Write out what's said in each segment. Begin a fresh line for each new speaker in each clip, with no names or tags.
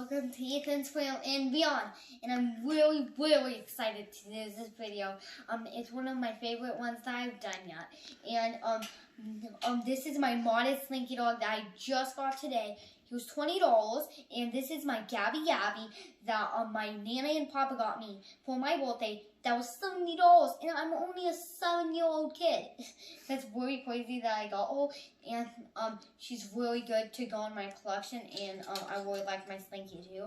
welcome to Ethan's Film and Beyond. And I'm really excited to do this video. It's one of my favorite ones that I've done yet. And this is my modded Slinky Dog that I just got today. He was $20, and this is my Gabby that my Nana and Papa got me for my birthday. That was $70, and I'm only a 7-year-old kid. That's really crazy that I got her, and she's really good to go in my collection, and I really like my Slinky too.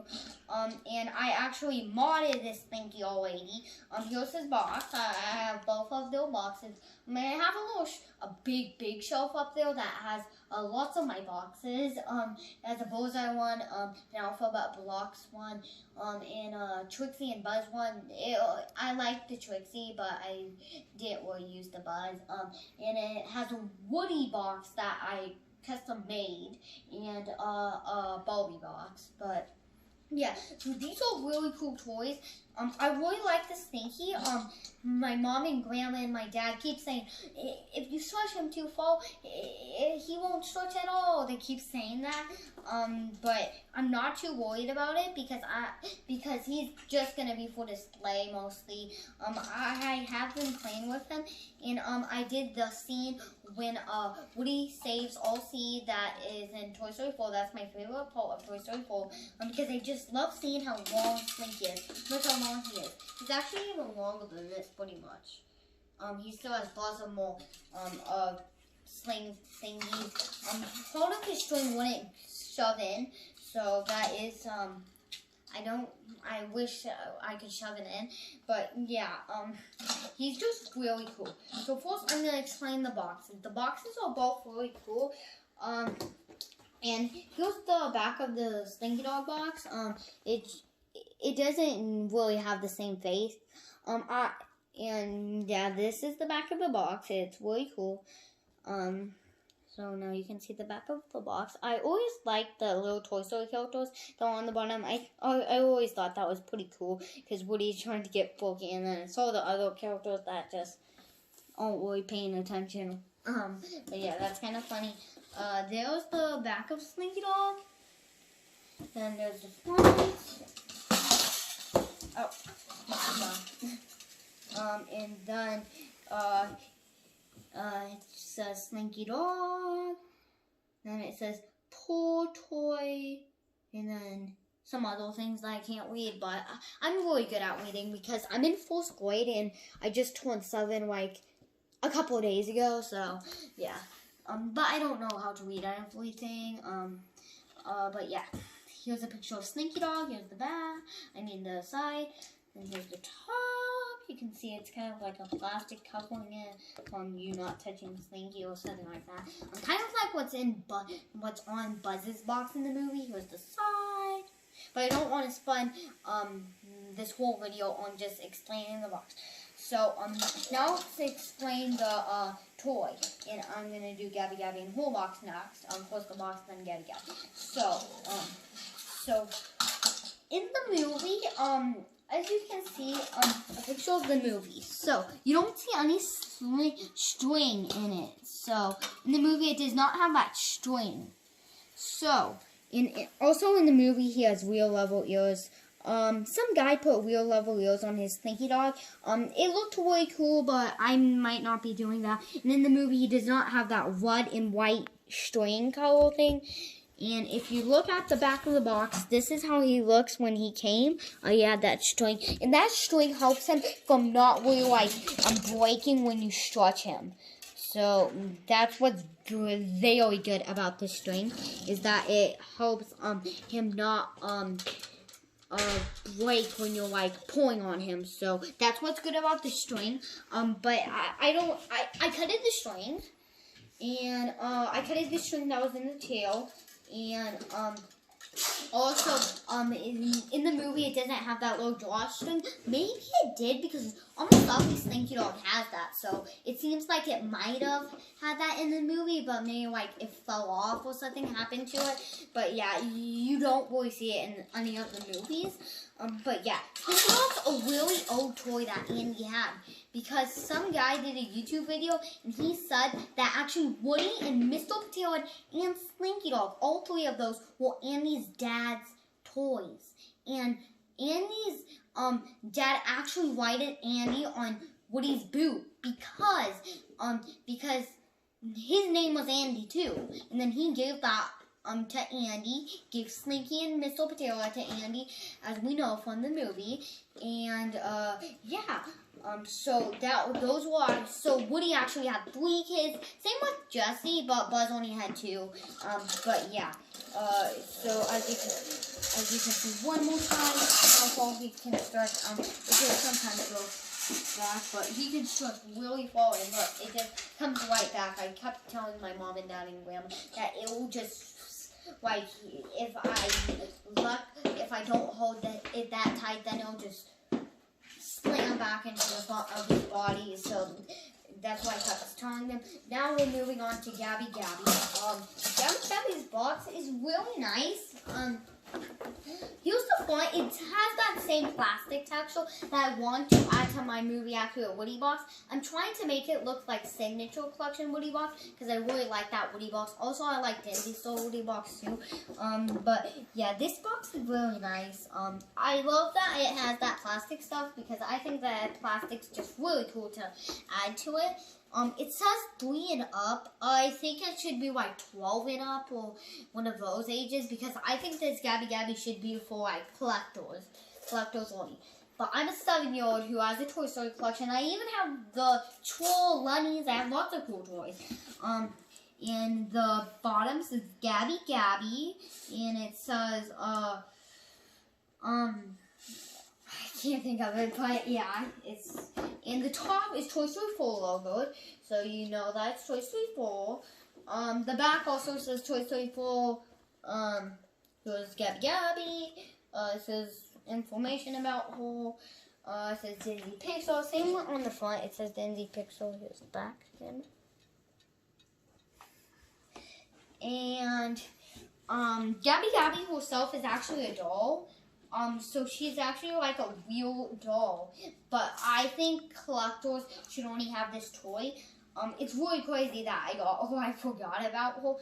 And I actually modded this Slinky already. Here's his box. I have both of their boxes. I have a big shelf up there that has lots of my boxes. There's a Bullseye one, an Alphabet Blocks one, and a Trixie and Buzz one. I like the Trixie, but I didn't really use the Buzz. And it has a Woody box that I custom made, and a Barbie box. But yeah, so these are really cool toys. I really like the Slinky. My mom and grandma and my dad keep saying, if you stretch him too far, he won't stretch at all. They keep saying that. But I'm not too worried about it because he's just gonna be for display mostly. I have been playing with him, and I did the scene when Woody saves Elsie that is in Toy Story 4. That's my favorite part of Toy Story 4 because I just love seeing how long Slinky is. Look how long he is. He's actually even longer than this, pretty much. He still has lots of more sling thingies. Part of his string wouldn't shove in, so that is I wish I could shove it in, but yeah, he's just really cool. So first I'm going to explain the boxes. The boxes are both really cool, and here's the back of the Slinky Dog box. It doesn't really have the same face, and yeah, this is the back of the box. It's really cool. So now you can see the back of the box. I always liked the little Toy Story characters that are on the bottom. I always thought that was pretty cool because Woody's trying to get Forky, and then I saw the other characters that just aren't really paying attention. But yeah, that's kind of funny. There's the back of Slinky Dog. Then there's the front. And then it says Slinky Dog, then it says poor toy, and then some other things that I can't read, but I'm really good at reading because I'm in 4th grade and I just turned 7 like a couple of days ago, so yeah. But I don't know how to read everything, but yeah. Here's a picture of Slinky Dog, here's the back, the side, and here's the top. You can see it's kind of like a plastic covering it from you not touching Slinky or something like that. Kind of like what's on Buzz's box in the movie. Here's the side. But I don't want to spend this whole video on just explaining the box. So now to explain the toy, and I'm gonna do Gabby and whole box next. First the box, then Gabby. So in the movie, as you can see, a picture of the movie. So you don't see any string in it. So in the movie, it does not have that string. So also in the movie, he has real level ears. Some guy put real level ears on his Slinky Dog. It looked really cool, but I might not be doing that. And in the movie, he does not have that red and white string color thing. And if you look at the back of the box, this is how he looks when he came. He had that string. And that string helps him from not really breaking when you stretch him. So that's what's very good about this string, is that it helps him not break when you're pulling on him. So that's what's good about the string. But I cutted the string, and I cutted the string that was in the tail, and also in the movie it doesn't have that little drawstring. Maybe it did because almost every Slinky Dog has that. So it seems like it might have had that in the movie, but maybe it fell off or something happened to it. But yeah, you don't really see it in any of the movies. But yeah, Slinky Dog's a really old toy that Andy had, because some guy did a YouTube video and he said that actually Woody and Mr. Potato and Slinky Dog, all 3 of those, were Andy's dad's toys. And Andy's dad actually writed Andy on Woody's boot because his name was Andy too. And then he gave that to Andy, gave Slinky and Mr. Potato to Andy, as we know from the movie. And yeah. So Woody actually had 3 kids. Same with Jesse, but Buzz only had 2. But yeah. So as you can see one more time, how he can start. It just sometimes goes back, but he can start really far, and look, it just comes right back. I kept telling my mom and dad and grandma that it will just, like, if I don't hold it that tight, then it'll just slam back into the front of his body. So that's why I kept telling them. Now we're moving on to Gabby Gabby. Gabby Gabby's box is really nice. Here's the front. It has that same plastic texture that I want to add to my movie accurate Woody box. I'm trying to make it look like Signature Collection Woody box because I really like that Woody box. Also, I like Disney Store Woody box too. But yeah, this box is really nice. I love that it has that plastic stuff because I think that plastic's just really cool to add to it. It says 3 and up. I think it should be like 12 and up or one of those ages because I think this Gabby Gabby should be for like collectors only. But I'm a 7-year-old who has a Toy Story collection. I even have the Troll Lunnies. I have lots of cool toys. And the bottom says Gabby Gabby, and it says I can't think of it, but yeah, it's in the top is Toy Story 4 logo, so you know that's Toy Story 4. The back also says Toy Story 4. There's Gabby Gabby. It says information about her. It says Disney Pixar. Same one on the front. It says Disney Pixar. Here's the back again. And Gabby Gabby herself is actually a doll. So she's actually like a real doll, but I think collectors should only have this toy. It's really crazy that I forgot about her.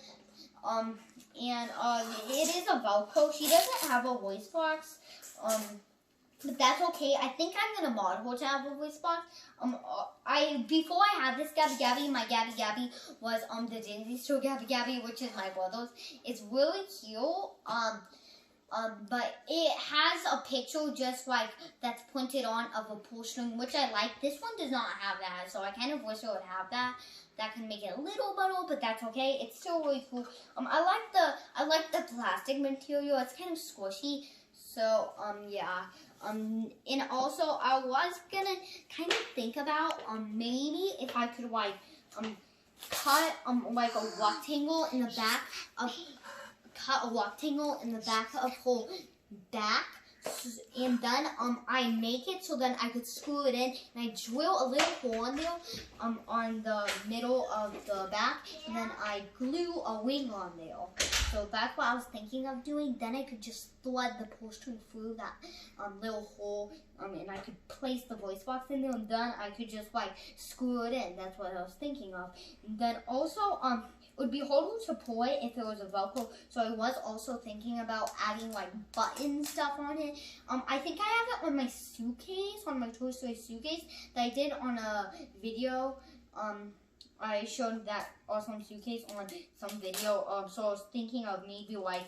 And it is a Velcro. She doesn't have a voice box. But that's okay. I think I'm gonna mod her to have a voice box. Before I had this Gabby Gabby, my Gabby Gabby was the Disney Store Gabby Gabby, which is my brother's. It's really cute. But it has a picture just like that's printed on of a pull string, which I like. This one does not have that, so I kind of wish it would have that. That can make it a little better, but that's okay. It's still really cool. I like the plastic material. It's kind of squishy. So yeah. And also I was gonna kind of think about maybe if I could like cut like a rectangle in the back of. Cut a rectangle in the back of her back, and then I make it so then I could screw it in, and I drill a little hole in there on the middle of the back, and then I glue a wing on there. So that's what I was thinking of doing. Then I could just thread the pull string through that little hole, and I could place the voice box in there, and then I could just like screw it in. That's what I was thinking of. And then also it would be harder to pull it if it was a Velcro, so I was also thinking about adding like button stuff on it. I think I have it on my suitcase, on my Toy Story suitcase that I did on a video. I showed that awesome suitcase on some video. So I was thinking of maybe like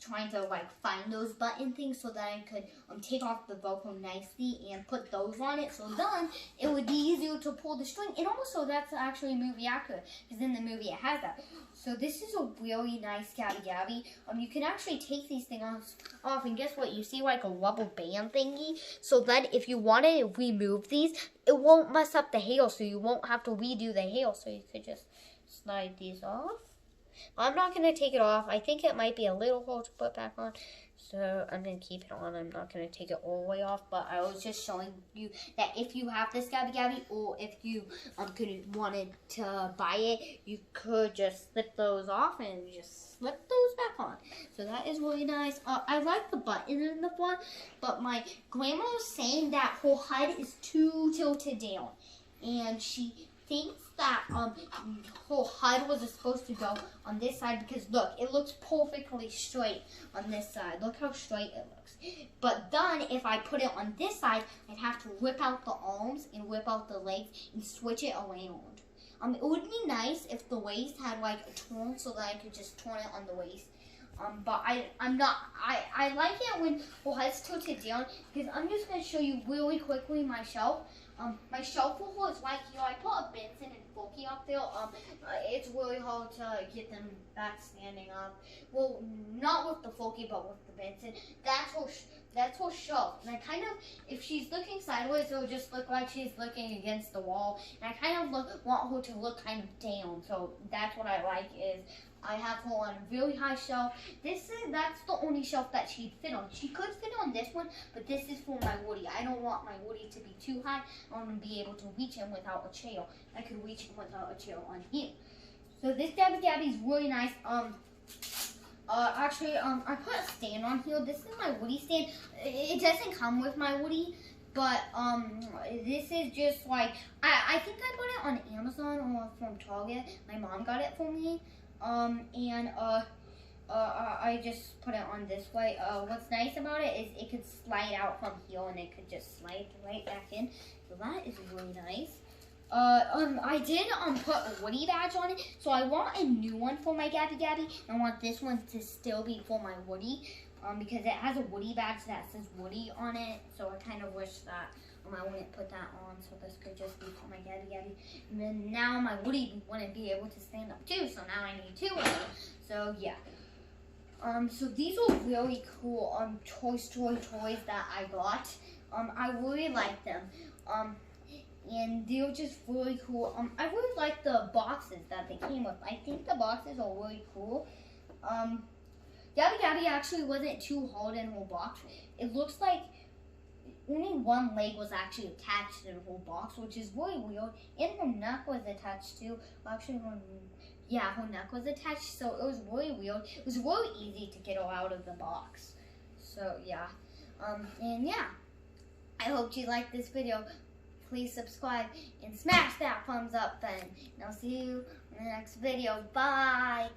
trying to like find those button things so that I could take off the Velcro nicely and put those on it. So then it would be easier to pull the string. And also that's actually movie accurate because in the movie it has that. So this is a really nice Gabby Gabby. You can actually take these things off, and guess what? You see like a rubber band thingy. So then if you want to remove these, it won't mess up the hair, so you won't have to redo the hair. So you could just slide these off. I'm not going to take it off. I think it might be a little hard to put back on. So I'm going to keep it on. I'm not going to take it all the way off. But I was just showing you that if you have this Gabby Gabby, or if you wanted to buy it, you could just slip those off and just slip those back on. So that is really nice. I like the button in the front, but my grandma was saying that her head is too tilted down. And she thinks that her HUD was supposed to go on this side because look, it looks perfectly straight on this side. Look how straight it looks. But then if I put it on this side, I'd have to rip out the arms and rip out the legs and switch it around. It would be nice if the waist had like a turn so that I could just turn it on the waist. But I like it when her head's tilted down because I'm just going to show you really quickly my shelf. My shelf was like here. I put a Benson and Floki up there. It's really hard to get them back standing up. Well, not with the Floki, but with the Benson. That's her shelf. And I kind of, if she's looking sideways, it'll just look like she's looking against the wall. And I kind of want her to look kind of down. So that's what I like is I have her on a really high shelf. That's the only shelf that she'd fit on. She could fit on this one, but this is for my Woody. I don't want my Woody to be too high. I want to be able to reach him without a chair. I could reach him without a chair on here. So this Gabby Gabby is really nice. Actually, I put a stand on here. This is my Woody stand. It doesn't come with my Woody, but this is just like I think I bought it on Amazon or from Target. My mom got it for me. I just put it on this way. What's nice about it is it could slide out from here and it could just slide right back in. So that is really nice. I did put a Woody badge on it, so I want a new one for my Gabby Gabby. I want this one to still be for my Woody, because it has a Woody badge that says Woody on it. So I kind of wish that I wouldn't put that on, so this could just be for my Gabby Gabby. And then now my Woody wouldn't be able to stand up too, so now I need two of them. So yeah. So these are really cool Toy Story toys that I got. I really like them. And they're just really cool. I really like the boxes that they came with. I think the boxes are really cool. Gabby Gabby actually wasn't too hard in her box. It looks like only one leg was actually attached to the whole box, which is really weird. And her neck was attached too. Actually, her neck was attached, so it was really weird. It was really easy to get her out of the box. So yeah, and yeah, I hope you liked this video. Please subscribe and smash that thumbs up button. And I'll see you in the next video. Bye.